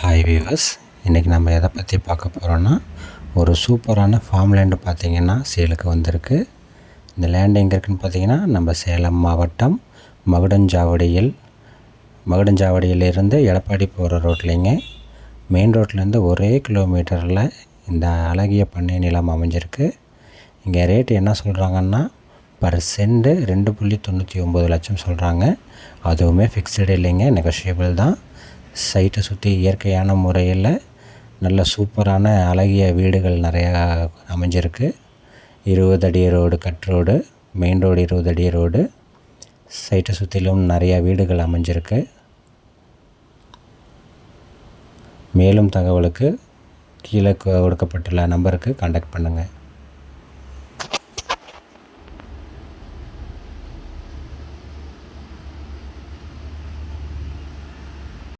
Hi viewers, இன்றைக்கி நம்ம எதை பற்றி பார்க்க போகிறோன்னா, ஒரு சூப்பரான ஃபார்ம் லேண்டு பார்த்திங்கன்னா சேலுக்கு வந்திருக்கு. இந்த லேண்டு எங்கே இருக்குதுன்னு பார்த்திங்கன்னா நம்ம சேலம் மாவட்டம் மகுடஞ்சாவடியிலிருந்து எடப்பாடி போகிற ரோட்லேங்க. மெயின் ரோட்லேருந்து ஒரே கிலோமீட்டரில் இந்த அழகிய பண்ணை நிலம் அமைஞ்சிருக்கு. இங்கே ரேட்டு என்ன சொல்கிறாங்கன்னா, பர் சென்ட் 2.99 லட்சம் சொல்கிறாங்க. அதுவுமே ஃபிக்ஸ்டு இல்லைங்க, நெகோஷியபிள் தான். சைட்டை சுற்றி இயற்கையான முறையில் நல்ல சூப்பரான அழகிய வீடுகள் நிறையா அமைஞ்சிருக்கு. 20 அடி road, cut road, main road 20 அடி ரோடு. சைட்டை சுற்றிலும் நிறையா வீடுகள் அமைஞ்சிருக்கு. மேலும் தகவலுக்கு கீழே கொடுக்கப்பட்டுள்ள நம்பருக்கு கான்டாக்ட் பண்ணுங்கள்.